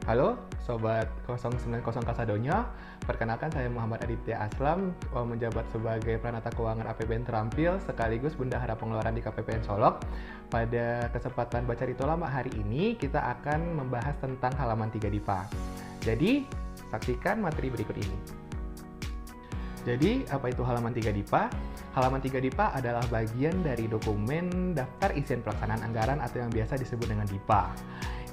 Halo, Sobat 090 Kasadonyo. Perkenalkan saya Muhammad Aditya Aslam, menjabat sebagai Pranata Keuangan APBN Terampil sekaligus Bendahara Pengeluaran di KPPN Solok. Pada kesempatan Baca Rito Lama hari ini, kita akan membahas tentang halaman 3 DIPA. Jadi, saksikan materi berikut ini. Jadi, apa itu halaman 3 DIPA? Halaman 3 DIPA adalah bagian dari dokumen daftar isian pelaksanaan anggaran atau yang biasa disebut dengan DIPA,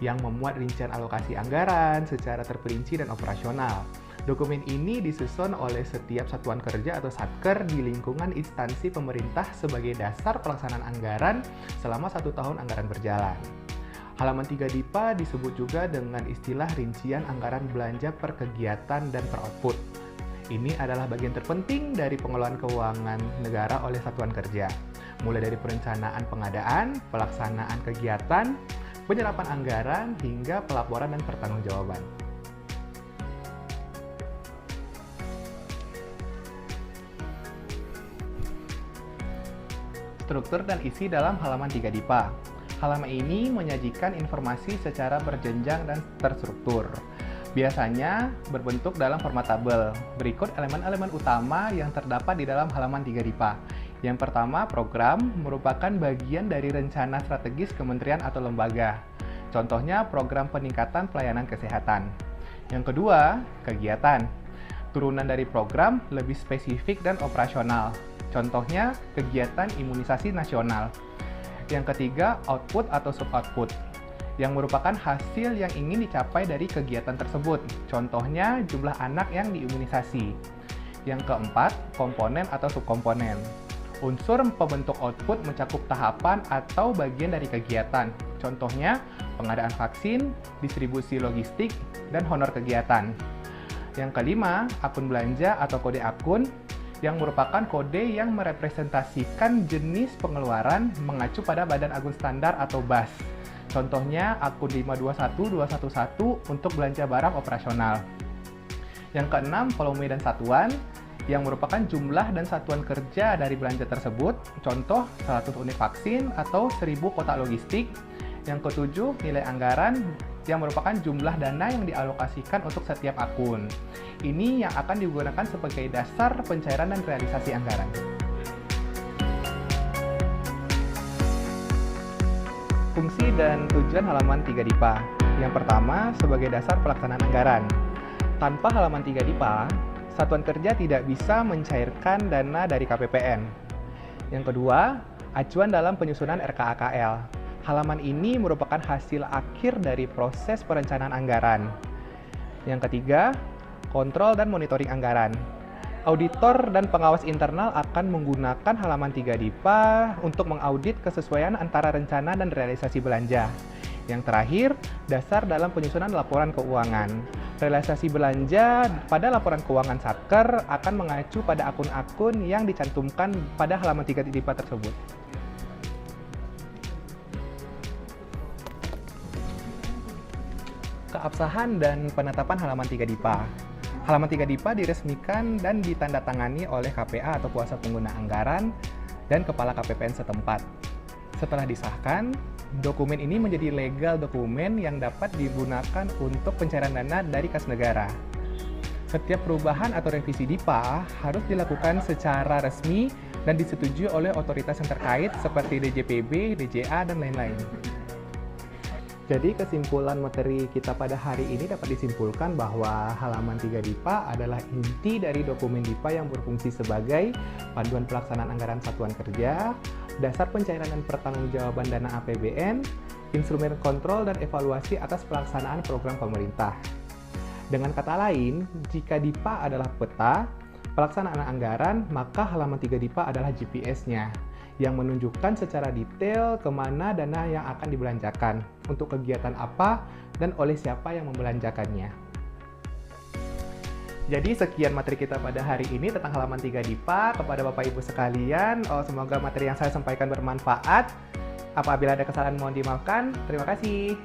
yang memuat rincian alokasi anggaran secara terperinci dan operasional. Dokumen ini disusun oleh setiap satuan kerja atau satker di lingkungan instansi pemerintah sebagai dasar pelaksanaan anggaran selama 1 tahun anggaran berjalan. Halaman 3 DIPA disebut juga dengan istilah rincian anggaran belanja per kegiatan dan per output. Ini adalah bagian terpenting dari pengelolaan keuangan negara oleh satuan kerja, mulai dari perencanaan pengadaan, pelaksanaan kegiatan, penyerapan anggaran, hingga pelaporan dan pertanggungjawaban. Struktur dan isi dalam halaman 3 DIPA. Halaman ini menyajikan informasi secara berjenjang dan terstruktur. Biasanya berbentuk dalam format tabel. Berikut elemen-elemen utama yang terdapat di dalam halaman 3 DIPA. Yang pertama, program merupakan bagian dari rencana strategis kementerian atau lembaga. Contohnya, program peningkatan pelayanan kesehatan. Yang kedua, kegiatan. Turunan dari program lebih spesifik dan operasional. Contohnya, kegiatan imunisasi nasional. Yang ketiga, output atau sub-output, yang merupakan hasil yang ingin dicapai dari kegiatan tersebut. Contohnya, jumlah anak yang diimunisasi. Yang keempat, komponen atau subkomponen. Unsur pembentuk output mencakup tahapan atau bagian dari kegiatan. Contohnya, pengadaan vaksin, distribusi logistik, dan honor kegiatan. Yang kelima, akun belanja atau kode akun, yang merupakan kode yang merepresentasikan jenis pengeluaran mengacu pada Badan Agun Standar atau BAS. Contohnya, akun 521211 untuk belanja barang operasional. Yang keenam, volume dan satuan, yang merupakan jumlah dan satuan kerja dari belanja tersebut. Contoh, 100 unit vaksin atau 1000 kotak logistik. Yang ketujuh, nilai anggaran, yang merupakan jumlah dana yang dialokasikan untuk setiap akun. Ini yang akan digunakan sebagai dasar pencairan dan realisasi anggaran. Fungsi dan tujuan halaman 3 DIPA. Yang pertama, sebagai dasar pelaksanaan anggaran. Tanpa halaman 3 DIPA, satuan kerja tidak bisa mencairkan dana dari KPPN. Yang kedua, acuan dalam penyusunan RKAKL. Halaman ini merupakan hasil akhir dari proses perencanaan anggaran. Yang ketiga, kontrol dan monitoring anggaran. Auditor dan pengawas internal akan menggunakan halaman 3 DIPA untuk mengaudit kesesuaian antara rencana dan realisasi belanja. Yang terakhir, dasar dalam penyusunan laporan keuangan. Realisasi belanja pada laporan keuangan satker akan mengacu pada akun-akun yang dicantumkan pada halaman 3 DIPA tersebut. Keabsahan dan penetapan halaman 3 DIPA. Halaman 3 DIPA diresmikan dan ditandatangani oleh KPA atau kuasa pengguna anggaran dan kepala KPPN setempat. Setelah disahkan, dokumen ini menjadi legal dokumen yang dapat digunakan untuk pencairan dana dari kas negara. Setiap perubahan atau revisi DIPA harus dilakukan secara resmi dan disetujui oleh otoritas yang terkait seperti DJPB, DJA, dan lain-lain. Jadi kesimpulan materi kita pada hari ini dapat disimpulkan bahwa halaman 3 DIPA adalah inti dari dokumen DIPA yang berfungsi sebagai panduan pelaksanaan anggaran satuan kerja, dasar pencairan dan pertanggungjawaban dana APBN, instrumen kontrol dan evaluasi atas pelaksanaan program pemerintah. Dengan kata lain, jika DIPA adalah peta pelaksanaan anggaran, maka halaman 3 DIPA adalah GPS-nya, yang menunjukkan secara detail kemana dana yang akan dibelanjakan, untuk kegiatan apa, dan oleh siapa yang membelanjakannya. Jadi sekian materi kita pada hari ini tentang halaman 3 DIPA. Kepada Bapak Ibu sekalian, semoga materi yang saya sampaikan bermanfaat. Apabila ada kesalahan mohon dimaafkan. Terima kasih.